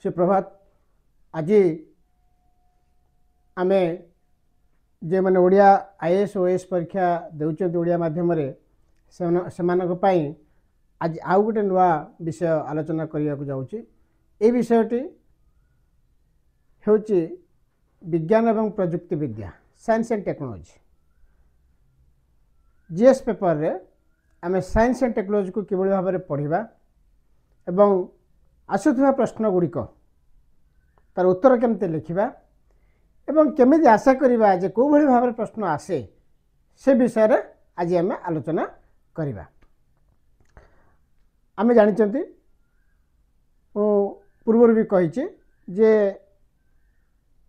सुप्रभात। आज आम जे मैंने ओडिया आईएएस ओएएस परीक्षा देउछन ओडिया माध्यम से आज आउ गोटे नुआ विषय आलोचना करने को जाऊँगी। ये विषयटी होची विज्ञान एवं प्रजुक्ति विद्या science and technology. GS paper रे आम साइंस एंड टेक्नोलॉजी को किभली भाव में पढ़ा एवं आसुवा प्रश्न गुड़िक तार उत्तर केमते लिखा एवं केमिति आशा करिबा जे को भली भाव प्रश्न आसे से विषय रे आज आम आलोचना करिबा। आम जानिचंती पूर्व भी कही जे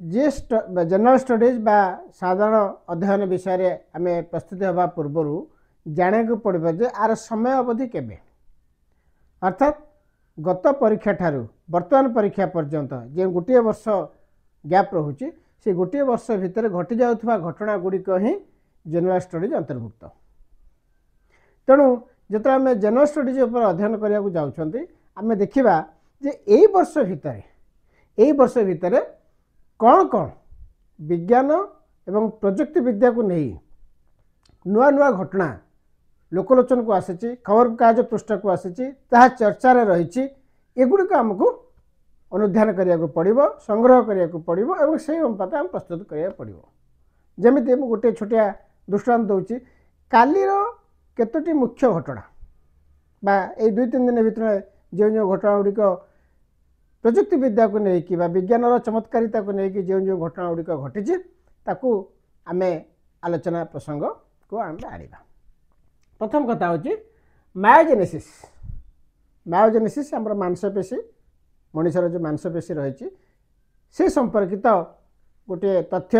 जनरल स्टडीज बा साधारण अध्ययन विषय रे आम प्रस्तुति होगा पूर्वर जाने को पड़े जे आर समय अवधि केबे अर्थात गत परीक्षा ठारू वर्तमान परीक्षा पर्यंत जे गोटे वर्ष गैप रोचे से गोटे वर्ष भितर घटी जाउथबा घटना गुड़िक ही जनरल स्टडीज अंतर्भुक्त। तेणु जो आम जनरल स्टडीज उपर अध्ययन करने को जाउछंती आम देखिबा जे एई वर्ष भितर कौन कौन विज्ञान एवं प्रजुक्ति विद्या को नहीं नुआ नुआ घटना लोकलोचन को आसी खबर कागज पृष्ठ को आसी चर्चा रही एगुड़िक आमको अनुध्यान करने पड़ो संग्रह करने पड़ो और से अनुपात आम प्रस्तुत करने पड़ो। जमी गोटे छोटिया दृष्टांत दूसरी कालीर केतोटी मुख्य घटना बा ये 2-3 दिन भितर जो जो घटना गुड़िक प्रजुक्ति विद्या को लेकिन विज्ञान चमत्कारिता को लेकिन जो जो घटना गुड़िक घटी ताकू आम आलोचना प्रसंग को आम आनिबा। प्रथम कथा हूँ मायोजेनेसिस आम मांसपेशी मनुष्यर जो मांसपेशी रही से संपर्कित गोटे तथ्य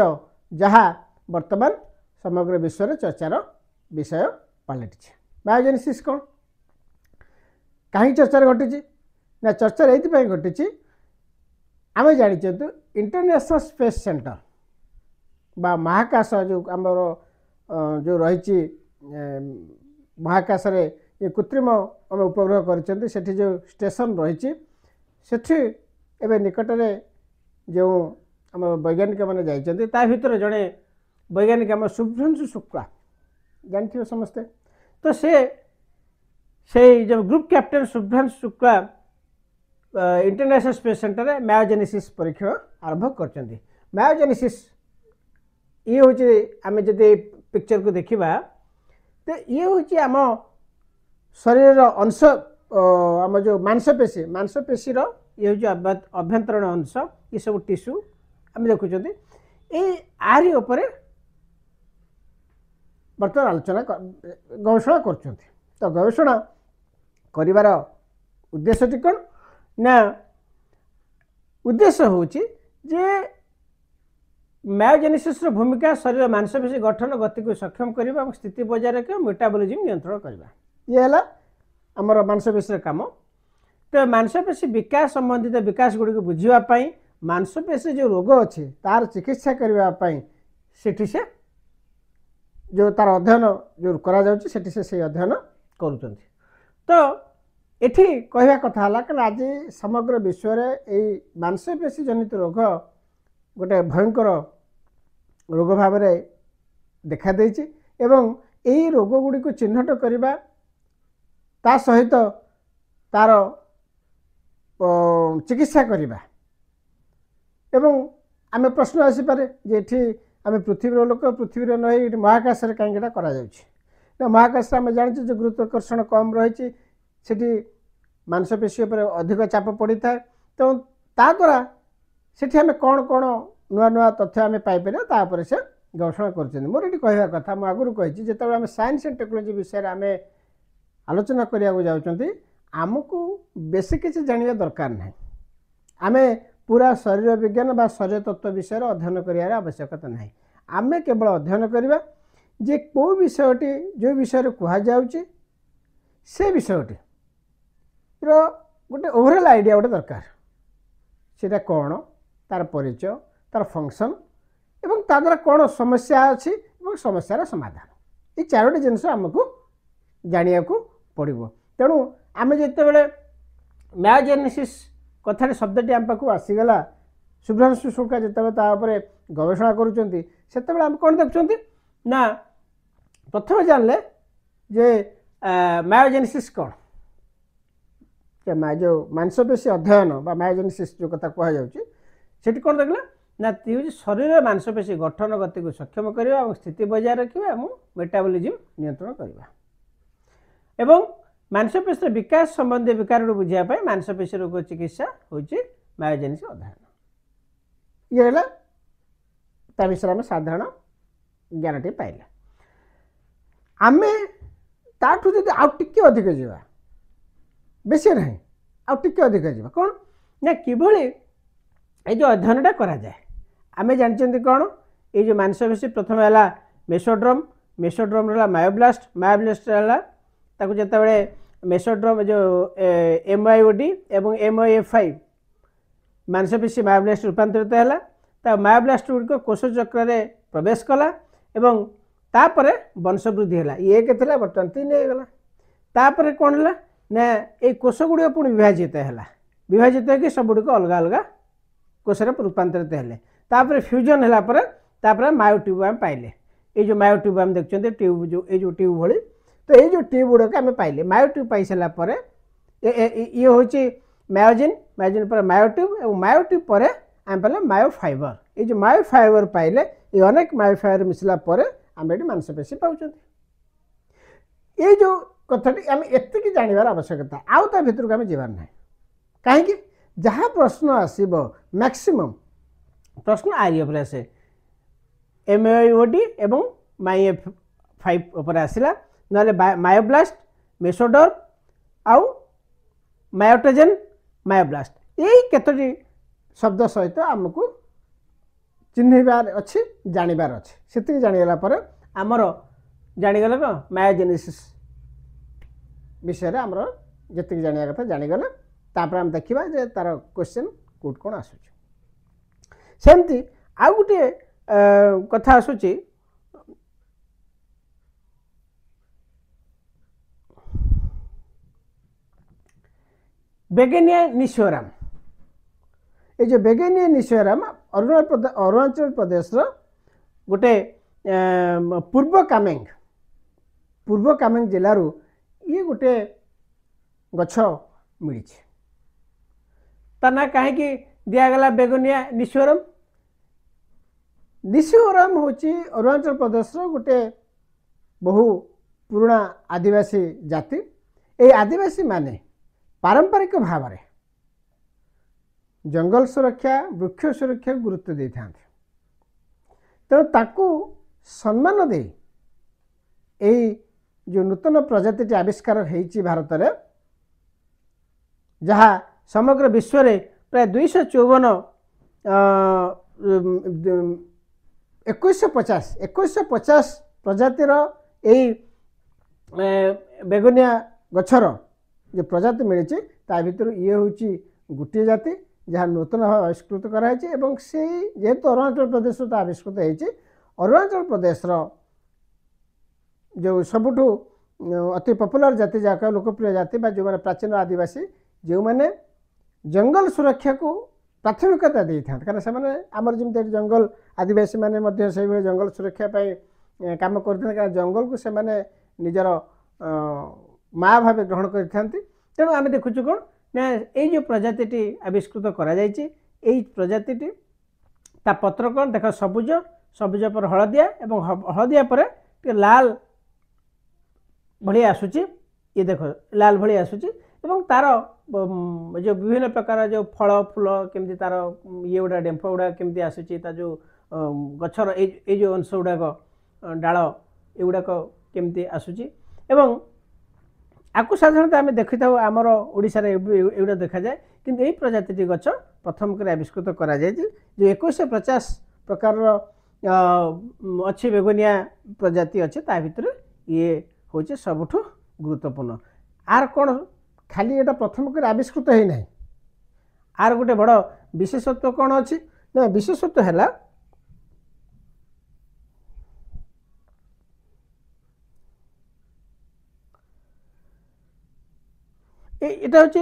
जहाँ वर्तमान समग्र विश्व में चर्चार विषय पलटि। मायोजेनेसिस कौन कहीं चर्चार घटी ना चर्चा ये घटी आम जानी इंटरनेशनल स्पेस सेंटर बा महाकाश जो आमर जो रही महाकाश रे ये कृत्रिम आम उपग्रह कर जो स्टेशन रही एवं निकट में जो आम वैज्ञानिक मैंने जाइए ता भीतर जड़े वैज्ञानिक आम शुभ्रांशु शुक्ला जानते समस्ते तो से जो group captain Shubhranshu Shukla international space centre में मायोजेनेसिस परीक्षण आरंभ कर। मायोजेनेसिस ये हूँ आम जदि पिक्चर को देखा तो ये हूँ आम शरीर अंश आम जो मांसपेशी ये हूँ अभ्यंतरण अंश ये सब टिश्यू आम देखुं आरी उपरे बर्तमान आलोचना गवेषणा कर। तो गवेषणा करिवार उद्देश्य कौन ना उद्देश्य हूँ जे मायोजेनेसिस भूमिका शरीर मांसपेशी गठन गति को सक्षम करने स्थिति बजाय रखा मेटाबॉलिज्म नियंत्रण करवा ये है आमर मांसपेशी काम। तो मांसपेशी विकास संबंधित विकास गुड़ी को बुझापी मांसपेशी जो रोग अच्छे तार चिकित्सा करने से जो तार अध्ययन जो करा से अध्ययन कर। तो एठी कहवा कथा है कि आज समग्र विश्व में यही मांसपेशी जनित रोग गोटे भयंकर रोग भाव में देखा देछि एवं यही रोग गुड़ी को चिन्हट करवा ता सहित तार चिकित्सा करवा एवं आम प्रश्न आसीपे जे एठी आम पृथ्वी लोक पृथ्वी नई महाकाश कहीं करा महाकाश आम जानी जो गुरुत्वाकर्षण कम रही सेठी मांसपेशी पर अधिक चाप पड़ी था। तो द्वारा सेठी आम कौन कौन नुआ नुआ तथ्य आम पाइपर से गवेषणा कर। मोर ये कहवा कथा मुझे आगुरी कही जो आम साइंस एंड टेक्नोलॉजी विषय आम आलोचना करने जाऊँ आमको बेसी किसी जाना दरकार ना आम पूरा शरीर विज्ञान बा शरीर तत्व विषय अध्ययन कर आवश्यकता ना आम केवल अध्ययन करवा जे को विषयटी जो विषय कहुच्छे से विषयटी गोटे ओवरऑल आइडिया गोटे दरकार सेटा कौन तार परिचय तार फंक्शन एवं ता द्वारा कौन समस्या अच्छी समस्यार समाधान ये 4टी जिनस आमको जानिया को पड़ो। तेणु आम जिते मायोजेनेसिस कथाटी शब्दटी आम पाखु आसीगला शुभ्रांशु शुक्ला जितेबाला तापर गवेषणा करुँच से आम कौन देखुं ना प्रथम जानले जे मायोजेनेसिस कौन जो मांसपेशी अध्ययन बा मायोजेनेसिस जो कथा कहुच्छी कौन देखला ना हूँ शरीर मांसपेशी गठन गति को सक्षम करवा और स्थिति बजाय रखा और मेटाबॉलिज्म नियंत्रण करवा एवं मांसपेशी विकास संबंधी विकार बुझापी मांसपेशी रोग चिकित्सा हूँ मायोजेनेसिस अध्ययन ये है विषय में साधारण ज्ञानटी पाइले आम ताठू जब आउ टिके अधिक जावा बेसी ना आउ टिके अधिक जावा कौन ना किभली ये जो अध्ययनटा करा जाए आमे जानते कौन ये जो मांसपेशी प्रथम है मेसोड्रम मेसोड्रम रहा मायोब्लास्ट मायोब्लास्ट रहा ताकू जिते मेसोड्रम जो MIOD एवं MIF5 मांसपेशी मायोब्लास्ट रूपांतरित है मायोब्लास्ट गुड़िक कोष चक्र में प्रवेश कला एवं तापरे वंशवृद्धि है ये के बर्तमान 3 होगा तापर कौन है ना ये कोष गुड़िक पुणी विभाजित है विभाजित हो सबुड़ अलग अलग कोष रूपांतरित है तापर फ्यूजन है मायोट्यूब आम पाइले ये जो मायोट्यूब आम देखते ट्यूब जो ये जो ट्यूब भली तो ये जो ट्यूब गुड़ाक आम पाइले मायोट्यूब पाई सारापर ये हूँ मायोजिन मायोजिन पर मायोट्यूब और मायोट्यूब पर आम पाइले मायोफाइबर ये जो मायोफाइबर पाइले ये अनेक मायोफाइबर मिसला आम ये मांसपेशी पाँच ये जो कथाटी आम एति जानवर आवश्यकता आउ ता भीतर को आम जीवार ना कहीं जहाँ प्रश्न आसब मैक्सिमम प्रश्न IF आसे MIOD एवं MIF5 उपर आसला ना मायोब्लास्ट मेसोडर्म आउ मायोटेजन मायोब्लास्ट यही केतोटी शब्द सहित आमको चिन्हबार अच्छी जानवर अच्छे से जानीगला आमर जानीगला कौन मायोजेनेसिस विषय आमर जी जाना कथा जानीगला तापर आम देखा जे तार क्वेश्चन कोट कौन आसमती आउ गोटे कथा आसूची बेगेनिया निशोराम ये जो बेगेनिया निशोराम अरुणाचल प्रदेश गोटे पूर्व कामेंग जिलू ये गोटे गछ मिली ना कहीं दिगला बेगेनिया निशोराम निशोराम हूँ अरुणाचल प्रदेश गोटे बहु पुराना आदिवासी जाति ये आदिवासी माने पारंपरिक भाव में जंगल सुरक्षा वृक्ष सुरक्षा गुरुत्व दे था तेणु ताकू सम्मान दे यही जो नूतन प्रजाति आविष्कार होती भारत में जहाँ समग्र विश्व में प्राय 254 2150 प्रजातिर यही बेगुनिया गछर जो प्रजाति मिली ता भीतर ये हूँ गोटे जाति जहाँ नूतन भाव आविष्कृत कराई से जेहेतु अरुणाचल प्रदेश तो आविष्कृत होती अरुणाचल प्रदेश जो सबुठु अति पॉपुलर जाति जहाँ लोकप्रिय जाति जो मैंने प्राचीन आदिवासी जो मैंने जंगल सुरक्षा को प्राथमिकता दे था कारण से आमर जमी जंगल आदिवासी मैंने से जंगल सुरक्षा काम करते जंगल को से निजर माँ भाव ग्रहण करते तेणु आम देखुचु कौन ना ये जो प्रजाति आविष्कृत कर प्रजाति ता पत्र कौन देख सबुज सबुज पर हलदिया एवं हलदिया पर लाल भली आसूची ये देख लाल भली आसूची एवं तार जो विभिन्न प्रकार जो फल फूल केमती तार ये गुड़ा डेम्फ गुड़ा केमती आसूची ता जो गछर ये जो अंश गुड़ाक डाल एगुड़ाक केमती आसूची एवं आपको साधारणतः आम देखी था आमर ओडिशा रे एगुड़ा देखा जाए किंतु यही प्रजाति गछ प्रथम कर आविष्कृत करा जाए जो 2150 प्रकार अच्छी बेगुनिया प्रजाति अच्छे ता भीतर ये हूँ सबुठ गुरुत्वपूर्ण आर कौन खाली एटा प्रथम कर आविष्कृत है ना आर गोटे बड़ विशेषत्व कौन अच्छी ना विशेषत्व है এটা হচ্ছে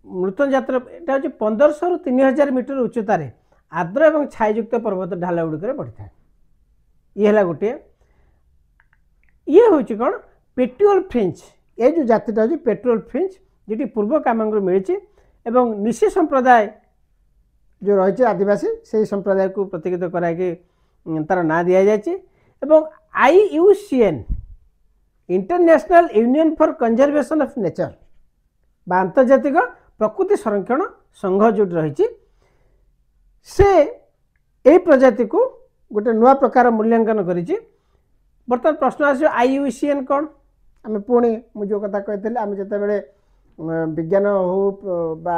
नूतन जातर यहाँ हूँ 1500 ରୁ 3000 मीटर उच्चतार आर्द्र और छायुक्त पर्वत ढाल गुड़िक बढ़ी था। ये है गोटे ये हूँ कौन पेट्रोल फ्रिंच ये जो जातिटा हूँ पेट्रोल फ्रिंच जी पूर्व कामांग मिली एवं निशी संप्रदाय जो रही आदिवासी से संप्रदाय को प्रतिनिधित्व कराई तार ना दि जाए IUCN international union for conservation of nature बा आंतर्जातिक प्रकृति संरक्षण संघ जो रही से यही प्रजाति को गोटे नुआ प्रकार मूल्यांकन करी। बर्तमान प्रश्न आस IUCN कौन आम पुणी मुझे कथा कही आम जिते बड़े विज्ञान हो बा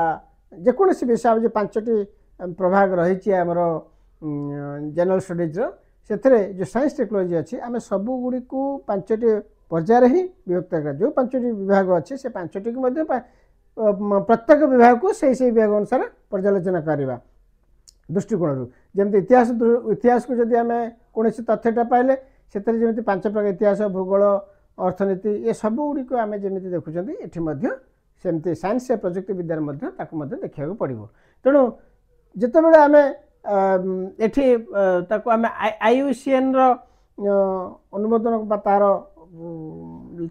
जेकोसी विषय जो 5टी प्रभाग रही आमर जनरल स्टडीज से जो साइंस टेक्नोलॉजी अच्छी आम सबू गुड़ी को 5टी पर्यायर ही विभक्त कर जो 5टी विभाग अच्छे से 5टी को प्रत्येक विभाग को सही विभाग अनुसार पर्यालोचना करवा दृष्टिकोण जमी इतिहास को जदि आम कौन तथ्यटा पाइले से 5 प्रकार इतिहास भूगोल अर्थनीति ये सब गुड़िक आम जमी देखुं ये सेमती साइंस या प्रजुक्ति विद्यार देखा पड़ो। तेणु जिते बड़े आम एठी आम IUCN अनुमोदन तार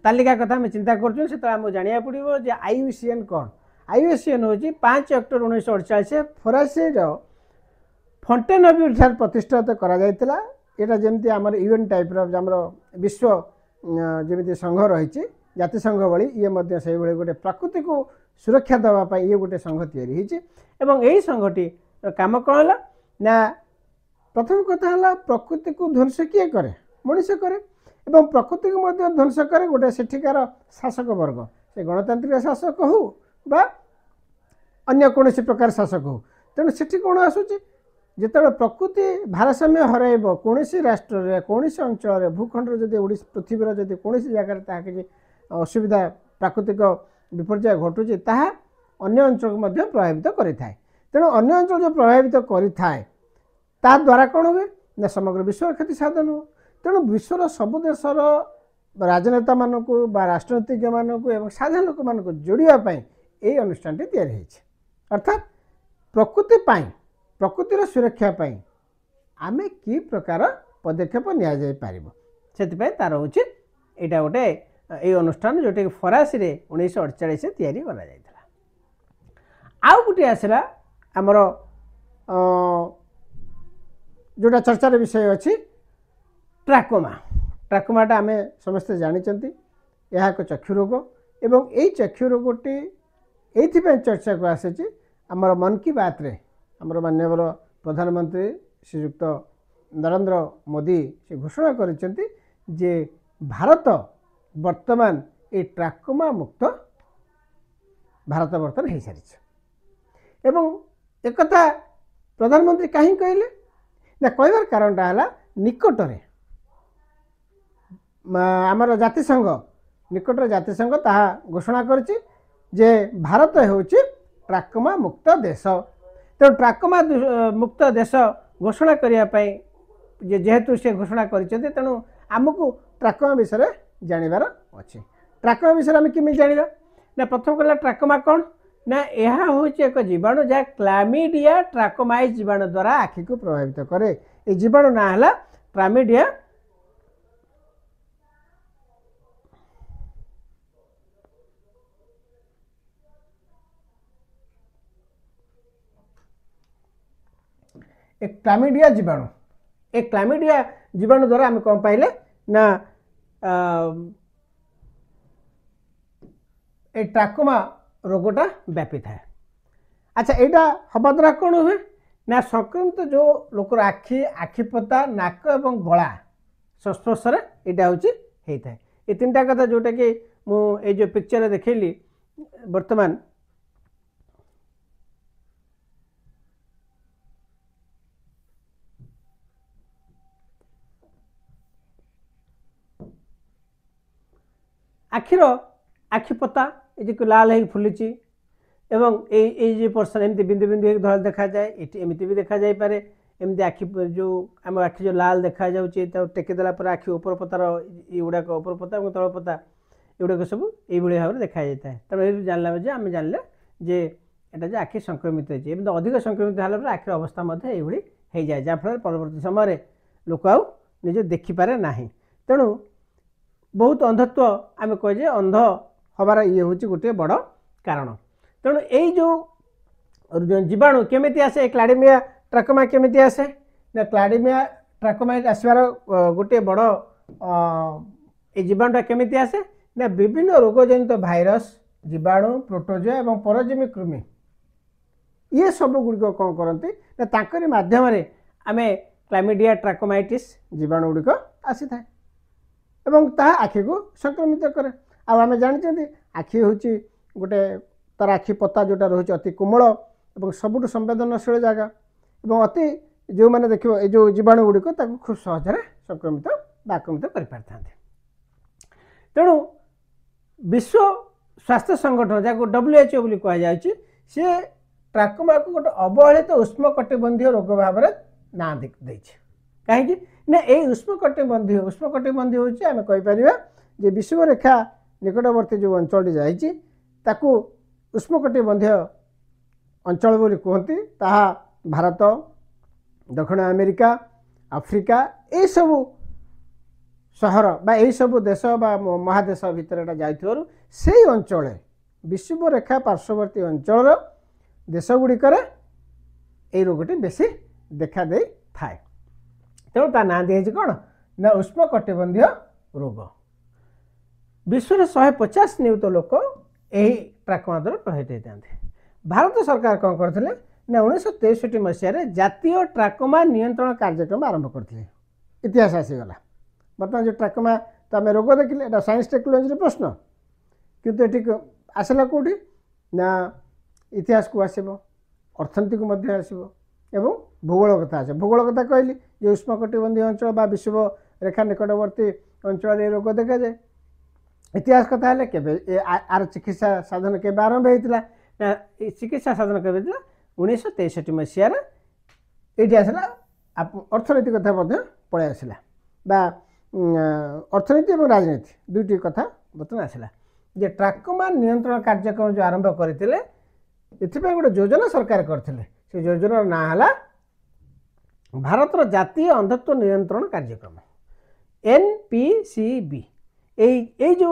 तालिका कथा आम चिंता कर जाना पड़ो जे IUCN कौन। IUCN हूँ 5 अक्टोबर 1948 फरासी फंटेन ऑफ यूथ प्रतिष्ठित करा यहाँ जमी आमर UN टाइप रमर विश्व जमी संघ रही जातिसंघ भली ये से गोटे प्रकृति को सुरक्षा देवाई ये गोटे संघ यही संघटी काम कौन है ना प्रथम कथा है प्रकृति को ध्वंस किए करे मनुष्य करे एवं प्रकृति को ध्वंस करे गोटे सेठिकार शासक वर्ग से गणतांत्रिक शासक हो बा अन्य कौन प्रकार शासक हो। तेणु से कौन आसूँ जिते प्रकृति भारसाम्य हरब कौन राष्ट्र कौन अंचल भूखंड जब पृथ्वीर जब कौन जगार कि असुविधा प्राकृतिक विपर्य घटुची ताहा अन्य अंचल को प्रभावित करें। तेणु अन्य अंचल जो प्रभावित करें द्वारा कौन हुए ना समग्र विश्व क्षति साधन हो। तेणु विश्वर सबु देशर राजनेता मानक राजनीतिज्ञ मानक एवं साधारण लोक मान जोड़ापी यही अनुष्ठान या अर्थात प्रकृति प्रकृतिर सुरक्षा आम कि प्रकार पदक्षेप नि तार हूँ यहाँ गोटे ये अनुष्ठान जोटा कि फरासी 1948 तैयारी करा आउ गोटे आसला आमर जोटा चर्चार विषय अच्छी ट्राकोमाटा आम समस्ते जानते यह एक चक्षु रोग एवं यही चक्षु रोगटी ये चर्चा को आसी आमर मन की बात रे आमर माननीय प्रधानमंत्री श्रीयुक्त नरेंद्र मोदी से घोषणा करिसेंती जे भारत वर्तमान ये ट्राकोमा मुक्त भारत वर्तमान हो सारी एवं एक कथा प्रधानमंत्री कहीं कहले ना कहबार कारणटा है निकटरे आमर जातिसंघ निकटर जातिसंघ ताहा घोषणा करछि जे भारत होछि ट्राकोमा मुक्त देश। तो ट्राकोमा मुक्त देश घोषणा करने जेहेतु से घोषणा करिसेंती तेणु आमको ट्राकोमा विषय जानिबार अच्छे। ट्राकोमा विषय आम केमी जाना ना प्रथम कहला ट्राकोमा कौन ना यह हूँ एक जीवाणु जहाँ क्लामिडिया ट्राकोमाइज जीवाणु द्वारा आखि को प्रभावित करे। ये जीवाणु ना है क्लामिडिया एक क्लामिडिया जीवाणु एक क्लामिडिया जीवाणु द्वारा आम कौन पाइले ना ए ट्राकोमा रोगटा व्यापी थाए। अच्छा यहाँ हवा द्वारा कौन हुए ना संक्रमित जो लोकर आखि आखिपता नाक एवं गला संस्पर्श यहाँ हूँ होता है। ये 3टा कथा जोटा कि मुझे जो पिक्चर देखली वर्तमान आखिर आखिपता ये लाल है फुली एवं ये पर्सन एमती बिंदु बिंदु धला देखा जाए ये एमती भी देखा जापे एमती आखि जो आम आखि जो लाल देखा जाऊँगी टेकीदेला आखि उपर पतार युड़ाक उपर पता तल पता युड़ाक सब ये भाव में देखा जाता है। तेणु ये जानला जे आम जानले जे एटा जे आखि संक्रमित होइए एवं अधिक संक्रमित होला आखिर अवस्था ये हो जाए जहाँफल परवर्ती समय लोक आउ निजे देखिपारे ना तेणु बहुत अंधत्व आम कहे अंध हबार ये हूँ गोटे बड़ कारण तेणु यही जो जीवाणु केमी आसे क्लाडिमिया ट्राकोमा केमी आसे ना क्लाडिमिया ट्राकोमा आसबार गोटे बड़ ये जीवाणुटा केमी आसे ना विभिन्न रोगजनित भाइरस जीवाणु प्रोटोजोआ और परजीवी कृमि ये सब गुड़िक कौन करती ना ताकरी माध्यम आम क्लामिडिया ट्राकोमाइटिस जीवाणु गुड़िक आसी था एवं ता आखि को संक्रमित करे आम जानते आखि हूँ गोटे तार आखि पता जोटा रोचे अति कोमल और सबुठ संवेदनशील जगह और अति जो मैंने देख जो जीवाणु गुड़िक खूब सहज संक्रमित आक्रमित कर तेणु विश्व स्वास्थ्य संगठन जहाँ WHO बोली कहुई सी ट्राकोमा को गोटे अवहेलित उष्णकटिबंधीय रोग भाव में ना दे कहीं ना यही उष्णकटिबंधीय हूँ आम कहीपर जे विषुवरेखा निकटवर्ती जो अंचल जाकू उष्णकटिबंधीय अंचल बोली कहती ताहा भारत दक्षिण अमेरिका आफ्रिका ये सबू सहर बा यही सब देश बा महादेश भितर जाइथिबारु से अंचल विषुवरेखा पार्श्ववर्ती अंचल देशगुड़िक ये रोगटी बेसी देखा दे थाए तेणु ता ना दिए कौन ना उष्णकटिबंधीय रोग विश्व 150 नियुत लोक यही ट्राकोमा द्वारा प्रभावित होते भारत सरकार कौन करते ना 1963 मसीह जातीय ट्राकोमा नियंत्रण कार्यक्रम आरंभ करते इतिहास आसीगला बर्तमान जो ट्राकोमा तो आम रोग देखिले साइंस टेक्नोलोजी प्रश्न किंतु ये आसला कौटी ना इतिहास को आसब अर्थनीति को मध्य आसब एवं भूगोल कथा आस भूगोल कथा कहली जो उष्णकटिबंधीय अंचल बा विश्व रेखा निकटवर्ती अंचल ये रोग देखा जाए इतिहास कथा है के आर चिकित्सा साधन के आरंभ होता ना चिकित्सा साधन के 1963 मसीह ये आसला अर्थनीति कथा पलि आसला बा अर्थनीति और राजनीति दुईटी कथा बर्तमान आसला जे ट्राकोमा नियंत्रण कार्यक्रम जो आरंभ करते गोटे योजना सरकार करते से योजना ना है भारतर जातीय अंधत्व नियंत्रण कार्यक्रम NPCB यही जो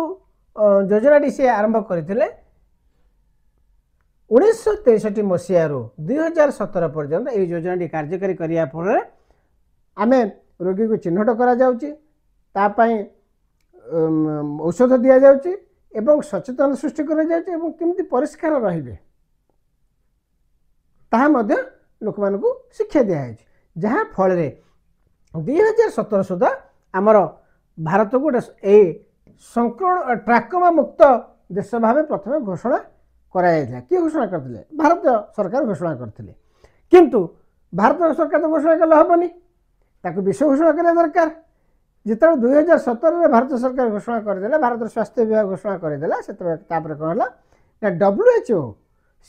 योजना से आरंभ करते 1963 मसीह 2017 पर्यंत यही योजना कार्यकारी करने फल आम रोगी को चिन्हट कराई औषध दि जाऊँगी एवं सचेतन सृष्टि करमती परिष्कार रे ताहा लोक मान शिक्षा दिखाई जहाँ फल 2017 सुधा आमर भारत को गोटे संक्रमण ट्राकोमा मुक्त देश भाव प्रथम घोषणा कराया किए घोषणा करते भारत सरकार घोषणा करते किंतु भारत सरकार तो घोषणा कले हेनी ताकू विश्व घोषणा करने दरकार जिते 2017 भारत सरकार घोषणा करदे भारत स्वास्थ्य विभाग घोषणा करदे से कौन है WHO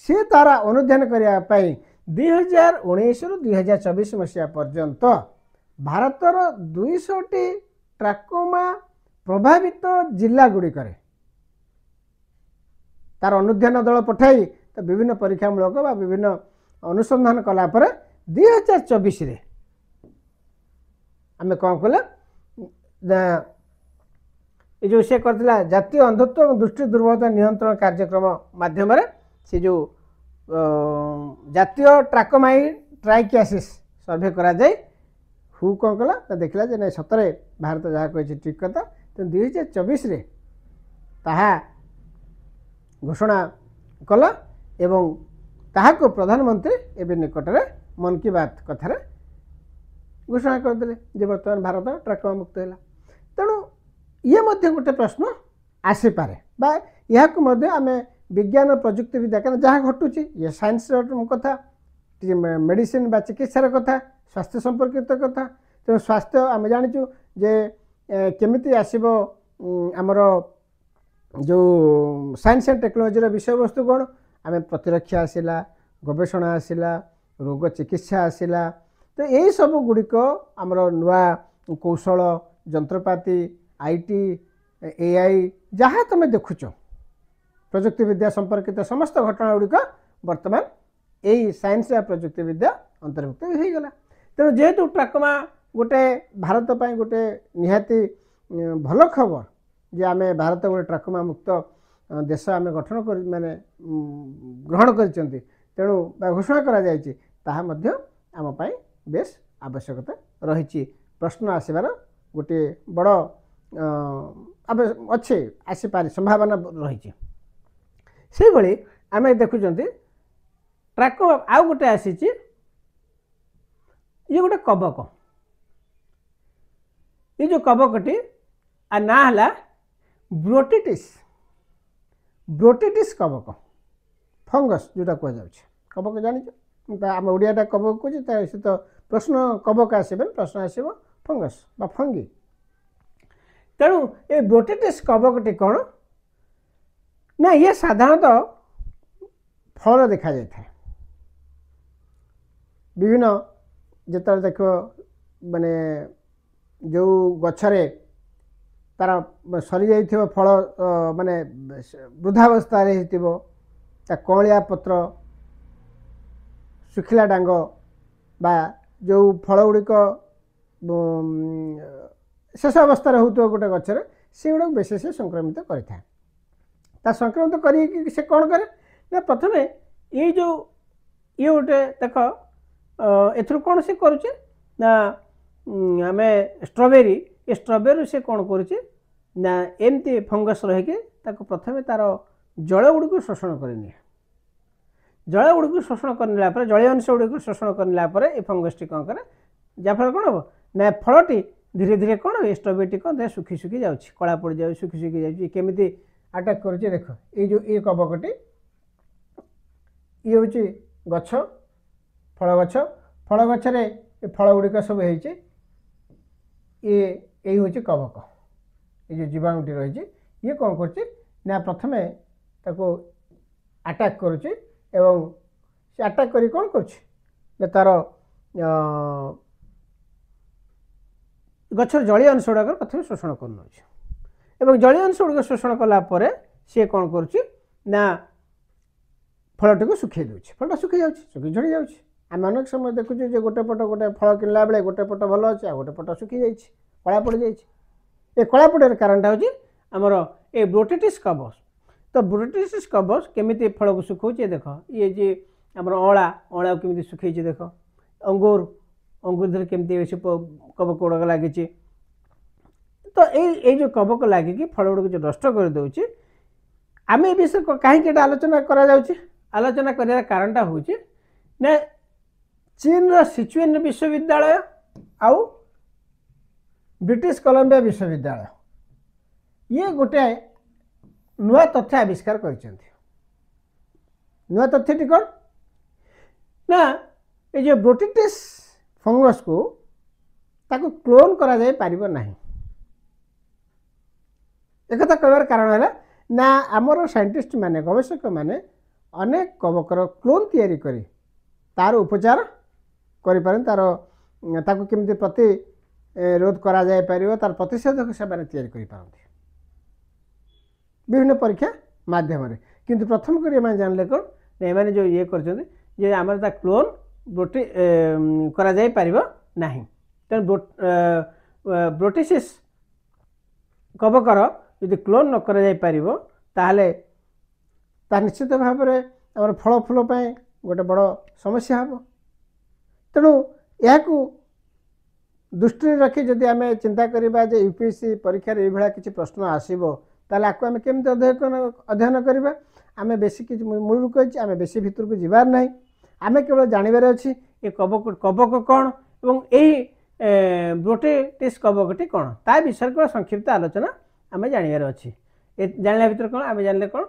सी तार अनुधान करने 2019 रु 2024 मसीहा पर्यंत भारतर 200टी ट्राकोमा प्रभावित जिला गुड़िक तार अनुधान दल पठाई तो विभिन्न परीक्षामूलक बा विभिन्न अनुसंधान कलापर 2024 रे आम कौन कले ये जो से करथिला जातीय अंधत्व और दृष्टि दुर्बलता नियंत्रण कार्यक्रम माध्यम से जो जातीय ट्राकोमाई ट्राइकियासिस सर्वे करा जाए हु कौन कला तो देखला जे नहीं सतरे भारत जहाँ कही ठीक कथा तो 2024 रे ताहा घोषणा कला एवं ताहाको प्रधानमंत्री एवं निकट में मन की बात कथार घोषणा करदे जे बर्तमान भारत ट्राकोमा मुक्त है तेणु ये मध्य गोटे प्रश्न आसीपे या आम विज्ञान प्रजुक्ति विद्या क्या जहाँ घटुची ये साइंस कथा मेडिसिन बा चिकित्सार कथा स्वास्थ्य संपर्कित कथा तेणु स्वास्थ्य आम जाचु जे केमिति आसीबो आमर जो साइंस एंड टेक्नोलोजी विषय वस्तु कौन आम प्रतिरक्षा आसला गवेषणा आसला रोग चिकित्सा आसला तो यही सब गुड़िक आमर नुआ कौशल जंत्रपाति IT AI जहाँ तुम देखुच प्रजुक्ति विद्या संपर्कित समस्त घटना गुड़िक बर्तमान यही साइंस या प्रजुक्तिविद्या अंतर्भुक्त हो गला। तेणु जेहेतु ट्राकोमा गोटे भारत पर गोटे निहाती भल खबर जे आम भारत गोटे ट्राकोमा मुक्त देश आम गठन कर माने ग्रहण कर तेणु घोषणा कर बेस आवश्यकता रही। प्रश्न आसबार गोटे बड़ अच्छे आसीपारे संभावना रही। से भली आम देखुं ट्राको आउ गोटे आसी ये गोटे कबक। ये जो कबकटी आ ना है ब्रोटिटिस। ब्रोटिटिस कबक फंगस जोटा कह कबक जान आम ओडिया कबक कहे से तो प्रश्न कबक आसबे प्रश्न आसब फंगस बा फंगी। तेणु ये ब्रोटिटिस कबकटी कौन ना ये साधारणतः फल देखा जाए था विभिन्न जिते देख माने जो गछरे तार सरी जाइथिबो फल माने वृद्धावस्था कलिया पत्र सुखिला डांग बा जो फल गुड़िक शेष अवस्था होता गोटे गचर से गुड़ा बेस से संक्रमित करें संक्रमित कर से कौन करे ना प्रथम ये जो ये गोटे देख एथर कौन से करुचे ना आम स्ट्रॉबेरी ये स्ट्रॉबेरी से कौन करुचे ना एमती फंगस रहीकि प्रथम तार जल गुड़ को शोषण करनी जल गुड़ को शोषण करने जलीय अंश गुड़ को शोषण करने ये फंगस टी कौन करे जहाँफल कौन हम ना फलटी धीरे धीरे कौन ये स्ट्रॉबेरी कौन सुखी सुखी जा कला पड़ जाए सुखी सुखी जाए केमी अटैक करुचे देख ये जो ये कबकटी ये हूँ गछ फल गचरे फल गुड़िक सब ये हूँ कबक ये जो जीवाणुटी रही ये कौन कर प्रथमे ताको अटैक करुचे एवं से अटैक करी कौन कर तार गचर जलीय अंश गुड़ाक प्रथम शोषण कर जलीय अंश गुड़िक शोषण कलापर सी कौन करना फलटी को सुखी दूसरी फलटा सुखी जा सुखी झड़ी जा आम अनेक समय देखुचे जो गोटे पट गोटे फल किनला बेले गोटे पट भल अच्छे आ गोटे पट सुखी जा कला पड़ जाए कला पड़ार कारणटा हूँ आमर ए ब्रोटिटिस कबक। तो ब्रोटिटिस कबक केमी फल को सुखाऊे देख ये जी आम अँला अँला केमी सुखी देख अंगूर अंगूर केमी कबक गुड़ाक लगी। तो ये जो कबक लगिकी फल गुड़ जो नष्ट कर दूचे आम ए विषय कहीं आलोचना आलोचना करार कारणटा हूँ ना चीन सिचुएन विश्वविद्यालय आउ ब्रिटिश कोलंबिया विश्वविद्यालय ये गोटे नुआ तथ्य आविष्कार कर नुआ तथ्यटी कौन ना ये जो ब्रोटिटिस फंगस को ताको क्लोन करा जाए पारिबो नहीं। एक कथा कहबार कारण है ना आमर साइंटिस्ट माने गवेषक माने अनेक कबकर क्लोन तैयारी करी तार उपचार करें तार ताको केमती प्रति रोध करा जाए पारिबो तार प्रतिषेधक से तैयारी करि पारंती विभिन्न परीक्षा माध्यम रे। किंतु प्रथम करी मैं जानले कौन एमाने जो ये करछन जे आमर ता क्लोन ब्रोटी करा जाए पारिबो नाही। तेणु ब्रोटिसिस कबकर यदि क्लोन न करा जाए पारिबो ताहले ता निश्चित भाव में आम फल फूल गोटे बड़ समस्या हम। तेणु यह दृष्टि रखी जदि आम चिंता करवा जे यूपीएससी परीक्षा ये किसी प्रश्न आसो ताल आपको आम केमी अध्ययन करवा आम बेसी कि मूल कही आम बेसी भितर को जीवार ना आम केवल जानवर अच्छी ये कबक कबक कौन और यही ब्रोटिटिस कबकटी कौन ता विषय केवल संक्षिप्त आलोचना आम जानवर अच्छी जानला भर कौन आम जानले कौन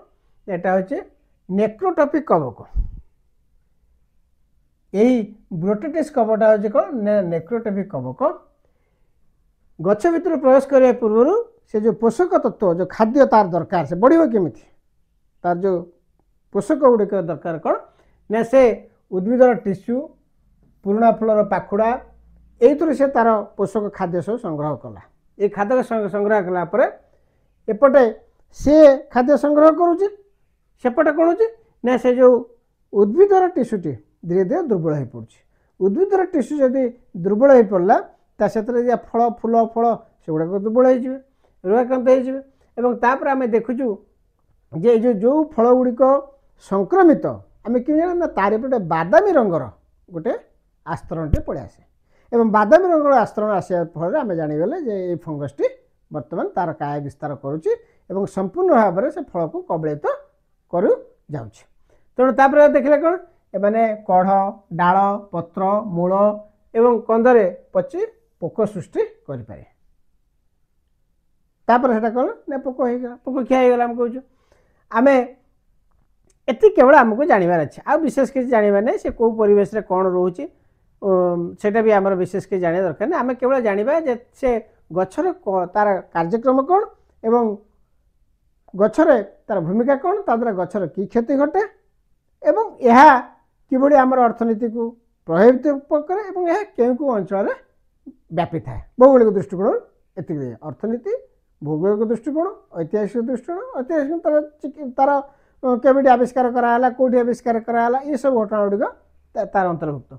यहाँ हूँ नेक्रोटॉपिक कबक। यही ब्रोटिटिस कबकटा हूँ कौन नेक्रोटॉपिक कबक गछ भीतर प्रवेश करने पूर्व से जो पोषक तत्व जो खाद्य तार दरकार से बढ़िया केमी तार जो पोषक गुड़िक दरकार कौन ना से उद्भिदर टिश्यू पुराणा फूलर पाखुड़ा यही से तार पोषक खाद्य सब संग्रह कला ये खाद्य संग्रह कलापर एपटे से खाद्य संग्रह करुचे सेपटे कौन होची ना से जो उद्भिदर टिश्यूटी धीरे धीरे दुर्बल हो पड़ुଛି उद्भिदर टिश्यू जदि दुर्बल हो पड़ला ता से फल फूल फल से गुड़ाक दुर्बल हो रोगाक्रांत होपर आम देखुचु जे जो फल गुड़िक संक्रमित आम कि जाना तार गोटे बादामी रंगर गोटे आस्तरणटे पड़े आसे एवं बादामी रंगर आस्तरण आसा फल आम जानीगले जे ये फंगसटी बर्तमान तार काय विस्तार करुच्ची एवं संपूर्ण भाव में से फल को कबलित करू जाउछि तेणु तापर देखले कौन एमाने कढ़ डाल पत्र मूल एवं कंदरे पची पोक सृष्टि करें तापर सेटा कौन ना पोक होगा पोक खिया होगा आम कहूँ आम एति केवल आमको जानवर अच्छे आ विशेष किसी जानवर नहीं से कौ परिवेश रे कौन रोचे सेटा भी आमर विशेष किसी जाना दरकार नहीं आम केवल जानवा जे से गछर तार कार्यक्रम कौन एवं गछरे तार भूमिका कौन ता द्वारा गछर की क्षति घटे एवं यह किभली आमर अर्थनीति को प्रभावित करे एवं यह केउ अंचल व्यापी थाए भौगोलिक दृष्टिकोण एति अर्थनीति भौगोलिक दृष्टिकोण ऐतिहासिक दृष्टिकोण ऐतिहासिक तार केमिटी आविष्कार कराला कौटी आविष्कार कराला ये सब घटना गुड़िक तार अंतर्भुक्त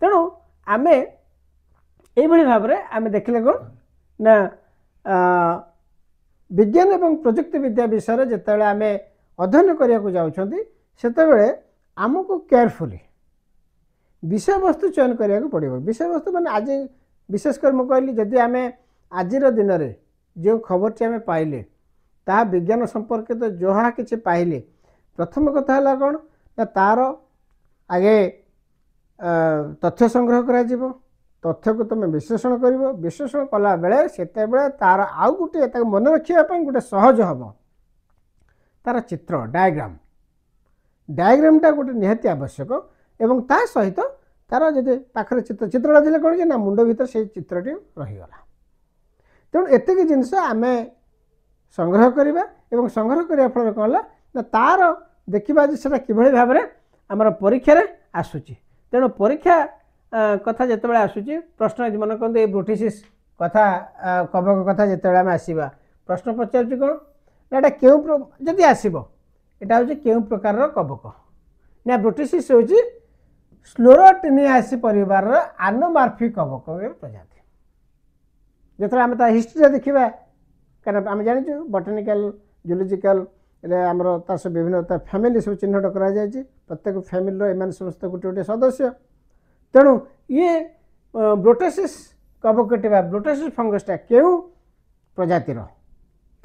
तेणु आम ये भाव में आम देखले कौन ना विज्ञान एवं प्रजुक्ति विद्या विषय जितेबाला आम अध्ययन करने जाऊँगी से आमको केयरफुली विषय वस्तु चयन करने पड़ो विषय वस्तु माने आज विशेषकर मुझे कहली जदि आम आज दिन में जो खबर आम पाइले ता विज्ञान संपर्कित तो जहाँ कि पाइले प्रथम कथा है कौन ना तार आगे तथ्य संग्रह करा तथ्य को तुम विश्लेषण कर विश्लेषण कला बेले से तार आउ गोटे मन रखापी गोटे सहज हम तार चित्र डायग्राम डायग्रामटा गोटे निहाती आवश्यक एवं ता सहित तार जदि पाखरे चित्रटा देले कौन कि ना मुंड भीतर से चित्रटी रहीगला तेणु एतिक जिनस आम संग्रह करवा एवं संग्रह करने फल कौन ना तार देखा से किभली भाव में आमर परीक्षा आसूची तेणु परीक्षा कथा जिते आसूची प्रश्न मन कहते ये ब्रोटिसिस कथा कवक कथा जिते आम आसवा प्रश्न पचार कौन ना क्यों जदि आसब यहाँ हूँ क्यों प्रकार कवक ना ब्रोटिसिस हूँ स्लोरोटिनियासी परिवार आनोमार्फिक कवक प्रजाति जो आम हिस्ट्री देखा कारण आम जाचु बटनिकल जूलोजिकल आमर तार विभिन्न फैमिली सब चिन्हट करा प्रत्येक फैमिली एम समस्त गोटे गोटे सदस्य तेणु ये ब्रोटिसिस कवकटी ब्रोटिसिस फंगसटा क्यों प्रजातिर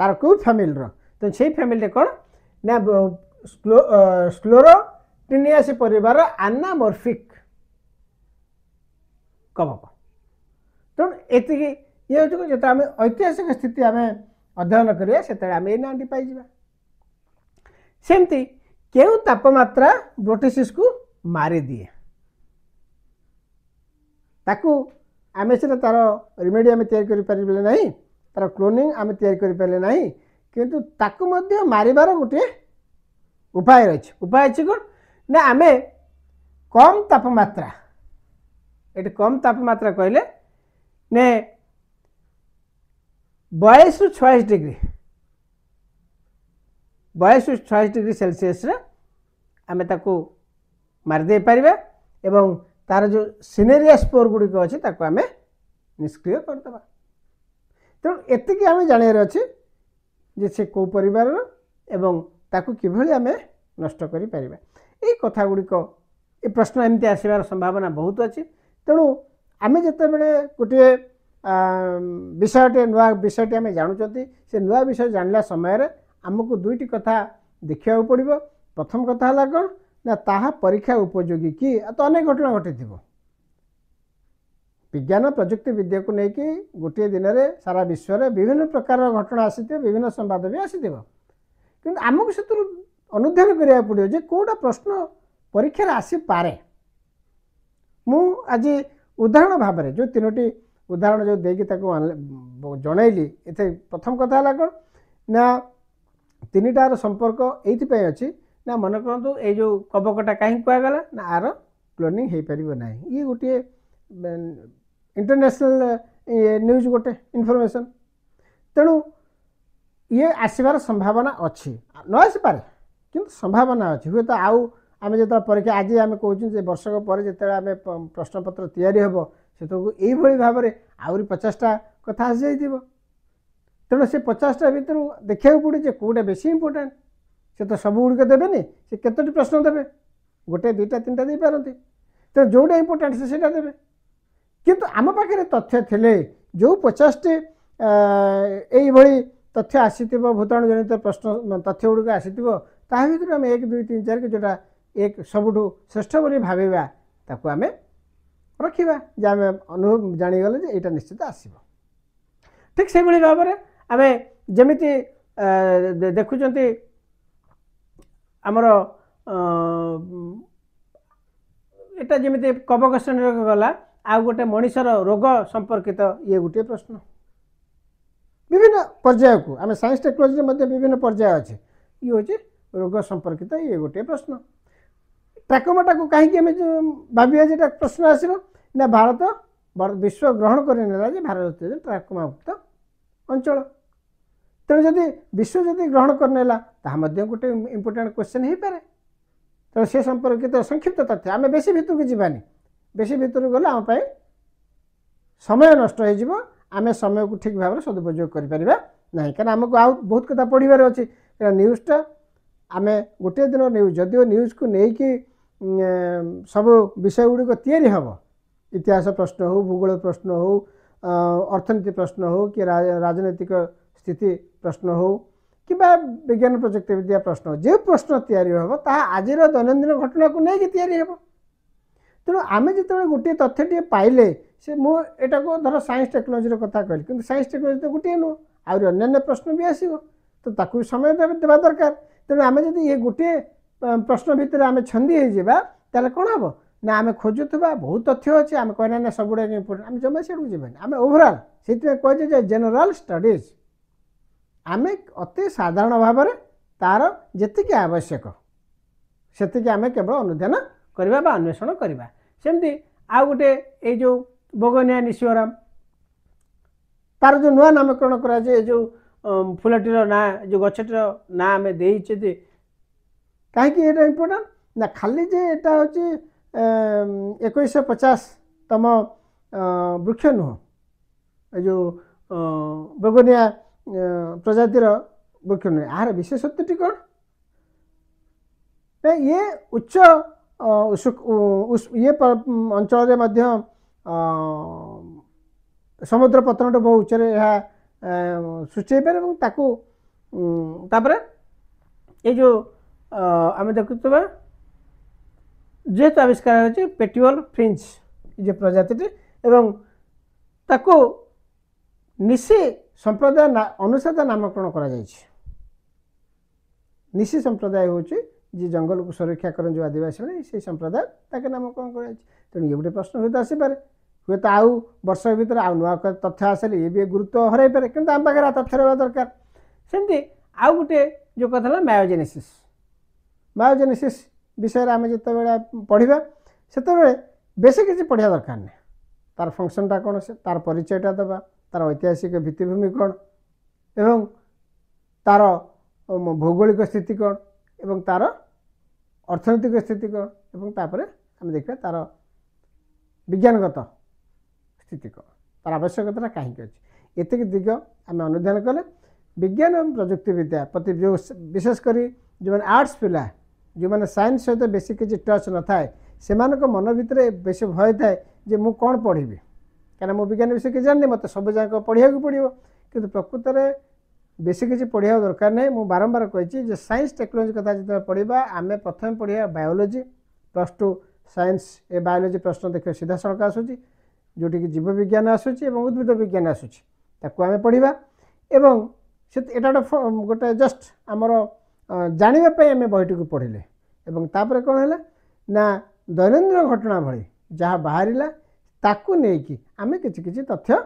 तार क्यों फैमिली तो से फैमिली कौन ना स्क्लेरोटिनियासी परिवार आनामॉर्फिक कवक तेणु एति ये हूँ जो आम ऐतिहासिक स्थिति आम अध्ययन करिया से आम ये नाटी पाइबा सेमती क्यों तापमात्रा ब्रोटिसिस को मारी दिए ताकू आम से तार रिमेडी आम तैयारी ना तार क्लोनिंग आम तैयारी ना किंतु ताकू मध्य मारिबार गोटे उपाय रही उपाय अच्छी कौन ना आम कम तापमात्रा ये कम तापमात्रा कहले ने 22 ରୁ 26 डिग्री 22 ରୁ 26 डिग्री सेल्सियस आम ताको मारिदे पारिबा एवं तार जो सिनेरिया स्पोर गुड़िक अच्छे आम निष्क्रिय करदे तेणु एतिक आम जानवर अच्छे जे से कौ परिवार एवं ताकू किभली आम नष्ट करि परिबा ए कथा गुड़िक ए प्रश्न एमती आसबार संभावना बहुत अच्छी तेणु आम जिते गोटे विषयटे नुआ विषयटी आम जानुँच से नुआ विषय जानला समय आमको दुईटी कथा देखा पड़ो प्रथम कथा है कौन ना ताहा परीक्षा उपयोगी कि तो अनेक घटना घटी विज्ञान प्रजुक्ति विद्या को लेकिन गोटे दिन में सारा विश्व में विभिन्न प्रकार घटना आसी विभिन्न संवाद भी आसी कि आमको से अनुध्यान करा पड़ो जे कौटा प्रश्न परीक्षा आसीपे मु आज उदाहरण भाव में जो तीनोटी उदाहरण जो देकी जनइली ये प्रथम कथा है कौन ना तीनटार संपर्क ये अच्छी ना मन करूँ ये जो कवकटा कहीं कहगला ना आर क्लोनिंग हो पार ना ये गोटे इंटरनेशनल न्यूज गोटे इनफॉरमेशन तेणु ये आसबार संभावना अच्छी न आसपे कि संभावना अच्छी हूँ तो आउ आम जो परीक्षा आज आम कहूँ वर्षक पर जो आम प्रश्नपत्र तैयारी हम से यही भाव में आहरी 50टा कथा आसी जाइए तेणु से 50टा भितर देखा पड़े कौटा बेसी इंपोर्टाट से तो सब गुड़िक देवे से कतोटी प्रश्न देवे गोटे 2टा 3टा दे पारती तेणु जोटा इंपोर्टाट से देवे किंतु आम पाखे तथ्य थे जो 50टी यही तथ्य आसी भूताणु जनित प्रश्न तथ्य गुड़िक आसी ता भर आम 1 2 3 4 जोटा एक सबुठ श्रेष्ठ बोली भाविबा ताकू आम रखा आम अनुभव जानीगले जे यहाँ निश्चित आसब ठीक से भाव में आम जमीती देखुं आमर यहाँ जमी कवक श्रेणी गला आ गोटे मनीषर रोग संपर्कित ये गोटे प्रश्न विभिन्न पर्याय को आम साइंस टेक्नोलोजी विभिन्न पर्याय अच्छे ये हूँ रोग संपर्कित ये गोटे प्रश्न ट्राकोमाटा को कहीं भाविया जे प्रश्न आसो ना भारत विश्व ग्रहण कर भारत ट्राकोमा मुक्त अंचल तेणु जदि विश्व जदि ग्रहण करनेला ताहा गोटे इंपोर्टेंट क्वेश्चन हो पारे तेणु से संपर्कित संक्षिप्त तथ्य आम बेसी भितर को जीवानी बेसी भितर गले आम समय नष्ट हो आम समय को ठीक भाव में सदुपयोग करें ना क्या आमको आउ बहुत कथा पढ़ार अच्छे न्यूज़टा आम गोटे दिन न्यूज जदिव न्यूज को लेकिन सब विषय गुड़िक तैयारी हम इतिहास प्रश्न हो भूगोल प्रश्न हो अर्थनीति प्रश्न हो कि राजनैतिक स्थिति प्रश्न हो कि विज्ञान प्रजुक्ति विद्या प्रश्न हो जो प्रश्न तैयारी हम ता आज दैनंदिन घटना को लेकिन तैयारी हम तेणु आम जो गोटे तथ्य पाइले से मुझा को धर साइंस टेक्नोलोजी कथा कहली कि साइंस टेक्नोलोजी तो गोटे नुह आहुरी अन्य प्रश्न भी आसो तो ताकू समय देवा दरकार तेणु आम जब ये गोटे प्रश्न भितर आम छंदी होगा ताले कौन हम ना आम खोजुवा बहुत तथ्य अच्छे आम कहना ना सब गुड़ाक इंपोर्टेंट आम जमा से जीवन आम ओभरऑल से कहे जनरल स्टडीज आम अति साधारण भाव में तार जी आवश्यक से आम केवल अनुधान करवा अन्वेषण करवा सेमती आ गोटे ये जो बोगोनिया निशियोराम तार जो नुआ नामकरण करा जो फुलटीर ना जो गछटीर ना आम देचे कहीं ये इम्पोर्टाट ना खाली जे एटा होची 2150तम वृक्ष नुह जो बोगोनिया प्रजातिर वृक्ष नुह यार विशेषत्वटी कौन ये उच्च ये अंचल समुद्र पतन बहुत उच्च सृष्टि पारे ये जो आम देखुवा जेहेतु आविष्कार होची पेट्यूल फ्रिंज ये प्रजाति एवं ताको निशी संप्रदाय अनुसार नामकरण करा जायछि निशी संप्रदाय होची जी जंगल को सुरक्षा करें जो आदिवासी मैंने से संप्रदाय ताके नामकरण कर तेणु ये गोटे प्रश्न हूँ आसपे हूँ तो आउ वर्ष भर आउ नुआ तथ्य आसले ये भी गुरुत्व हर पारे कि आम पाखे तथ्य रहा दरकार सेमती आउ गोटे जो कथा मायोजेनेसिस विषय आम जो पढ़ा से बेस किसी पढ़ा दरकार नहीं तार फंक्शनटा कौन से तार परिचयटा दबा तार ऐतिहासिक भित्तिभूमि कौन एवं तार भौगोलिक स्थिति कौन एवं तार अर्थनैतिक स्थिति कौन एवं तापर आम देखा तार विज्ञानगत स्थिति कौन तार आवश्यकता कहीं अच्छी एतिक दिग आम अनुधान कले विज्ञान और प्रजुक्ति विद्या प्रति जो विशेषकर जो मैंने आर्ट्स पिला जो मैंने साइंस सहित बेसी किसी टच न थाए से मन भितर बेस भय थाए जे मु कौन पढ़ी क्या मु विज्ञान विषय कि जाननी मत सब जाक पढ़ा पड़ो कि प्रकृत में बेसी किसी पढ़ा दरकार नहीं मुझे बारंबार कही साइंस टेक्नोलोजी कथा जो पढ़ा आम प्रथम पढ़ा बायोलोजी +2 साइंस ए बायोलोजी प्रश्न देख सीधा सड़क आसूँ जोटि जीव विज्ञान आसूँ उद्भिद विज्ञान आसूँ आम पढ़ा एवं एटा गोटे जस्ट आमर जानापी आम बहीटी को पढ़ले तापर कौन है ना दैनंदिन घटना भली जहाँ बाहर ताकू नहीं आम कि तथ्य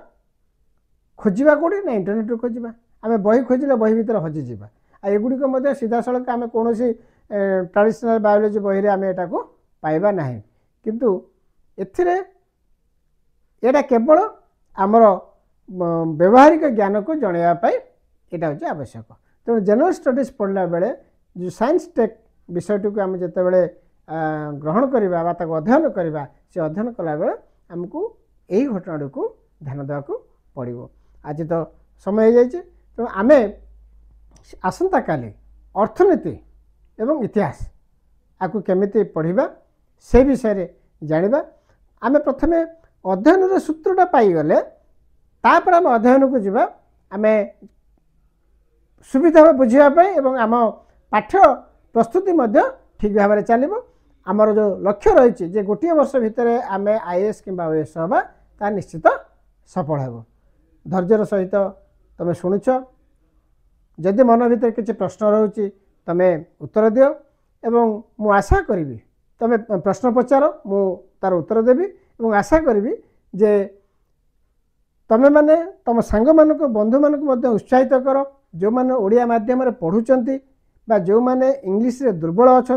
खोजा कौटे ना इंटरनेट खोजा आम बही खोजिले बही भितर हजिजा आ एगुड़िक सीधा सड़क आम कौन ट्रेडिशनल बायोलोजी बही आम यहाँ को पाइबा ना किंतु एथिरे एटा केवल आमर व्यवहारिक ज्ञान को जनवाई यहाँ हूँ आवश्यक तेणु जनरल स्टडीज पढ़ला बेले जो साइंस टेक विषयटी को आम जिते बड़े ग्रहण करवा अध्ययन करवा से अध्ययन कला बेले आमको यही घटना को ध्यान देवाक पड़ो। आज तो समय हो जाए तो आम आसंता काली अर्थनीति एवं इतिहास आपको केमिति पढ़ा से विषय जानिबा। आम प्रथमे अध्ययन सूत्रटा पाईगले तापर आम अध्ययन को जीवा आम सुविधा बुझापी एवं आम पाठ प्रस्तुति ठीक भाव में चलो। आमर जो लक्ष्य रही जे गोटे वर्ष भितर आम आईएएस किंबा ओएएस हवा ता निश्चित सफल हो। धैर्यर सहित तुम शुणुच जदि मन भीतर किसी प्रश्न रोचे तुम उत्तर दियो एवं मु आशा करी तुम प्रश्न पचार मु तार उत्तर देवी और आशा करी जे तुम मैंने तुम सांग मान बंधु मानक उत्साहित कर जो मैंने ओडिया माध्यम पढ़ुंट बा जो मैंने इंग्लिश रे दुर्बल अच्छा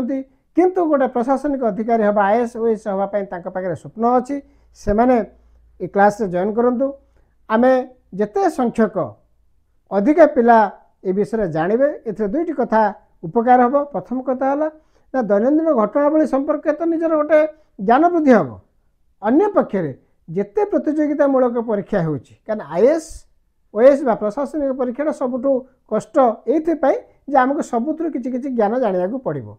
किंतु गोटे प्रशासनिक अधिकारी हवा आईएएस ओएएस हवाई स्वप्न अच्छी से मैंने ये क्लास रे जॉइन करंतु। आमे जेते संख्यक अधिक पिला ए विषय जानवे ए दुईटी कथा उपकार हम। प्रथम कथा है ना दैनंदिन घटनावली संपर्क तो निजर गोटे ज्ञान वृद्धि हम। अन्य पक्षे जिते प्रतियोगितामूलक परीक्षा होना आईएएस ओएएस बा प्रशासनिक परीक्षा सबुठ कष्ट ये आमको सबुठ किसी ज्ञान जाना पड़ो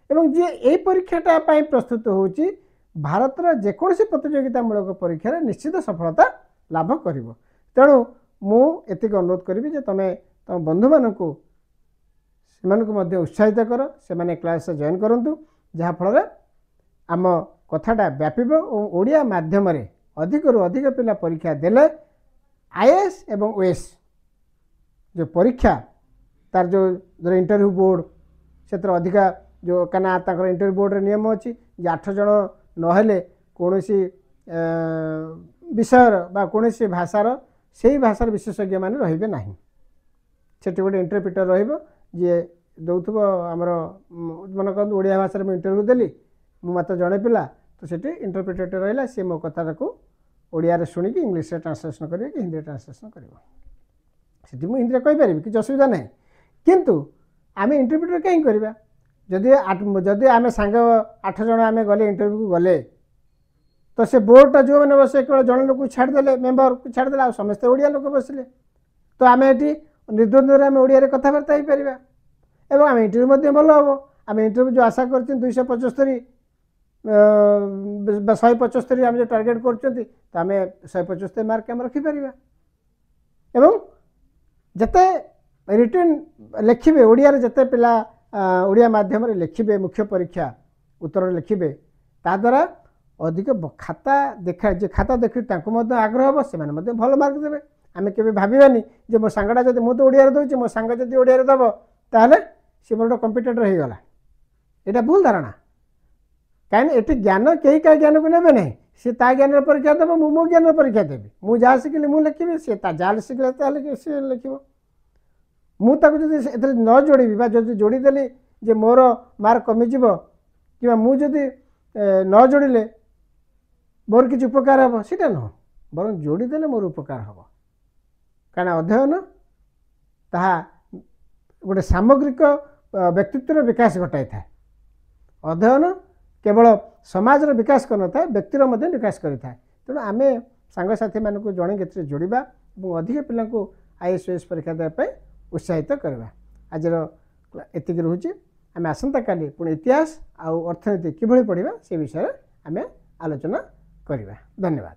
एवं जी यही परीक्षाटा प्रस्तुत होची भारतर जेकोसी प्रतियोगितामूलक परीक्षा निश्चित सफलता लाभ कर। तेणु मुझे अनुरोध करी जे तुम तुम बंधु मानक उत्साहित कर से क्लास जॉइन करूँ जहाँफल आम कथाटा व्यापीब और ओडिया माध्यम अधिक रु अधिक पिला परीक्षा देले आईएएस एवं ओएएस जो परीक्षा तार जो इंटरव्यू बोर्ड से अधिका जो कना इंटरव्यू बोर्ड नियम अच्छी 8 जन नहेले कौन विषय बा कौन भाषार से भाषार विशेषज्ञ मैंने रे ना से गोटे इंटरप्रिटर रे दौथब आमर मन कहूँ ओडिया भाषा में इंटरव्यू देली मत जड़े पिला तो से इंटरप्रिटेटर रहा सी मो कथा को ओडिया शुणिकी इंग्लीश ट्रांसलेसन कर हिंदी ट्रांसलेसन कर हिंदी कहीपर कि असुविधा ना किंतु आम इंटरप्रिटर कहीं करवा जदि आम सांग 8 जन आम गले इंटरव्यू को गले तो से बोर्डटा जो मैंने बस केवल जन लोक छाड़दे मेम्बर को छाड़दे आ समस्ते ओडिया लोक बसले तो आम ये निर्द्वंद आम ओडिया कथबार्ता हो पार एवं आम इंटरव्यू भल हम। आम इंटरव्यू जो आशा कर 275 175 आम जो टार्गेट कर आम 175 मार्क आम रखिपर एवं जिते रिटर्न लिखे ओडिया जिते पिला ओडिया माध्यम लिखे मुख्य परीक्षा उत्तर लिखे ताद्वारा अधिक खाता देखा जे खाता देखी आग्रह हम से भल मार्क देवे। आम के भावानी जे मो सांगटा जब मुझे ओडिया दूसरी मो सांग जब ओडिया दब ताहले सी मोर कंपिटेटर हो गला यहाँ भूल धारणा कहीं ये ज्ञान कहीं क्या ज्ञान को नेबे ना सी ता ज्ञान परीक्षा देव मु मो ज्ञान परीक्षा देवी मुझे जहाँ शिखिली मुझे लिखी सी जहाँ शिखिले सी लिख मुझे न जोड़ी जब जोड़ीदेली जे मोर मार्क कमिज कि मुझे न जोड़े मोर किसी उपकार हम सीटा नुह बर जोड़ीदे मोर उपकार हम कहीं अध्ययन ताहा गोटे सामग्रिक व्यक्तित्व विकास घटाई था। अध्ययन केवल समाज विकास कर न व्यक्तिर विकास करता है। तेणु आम सांगसाथी मानक जड़े के जोड़ा और अधिक पिला आईएएस ओएएस परीक्षा देवाई उत्साहित करवा। आज एति रोचे आम आसंता काली पुणी इतिहास आउ अर्थनीति किभली पढ़ा से विषय आम आलोचना करवा। धन्यवाद।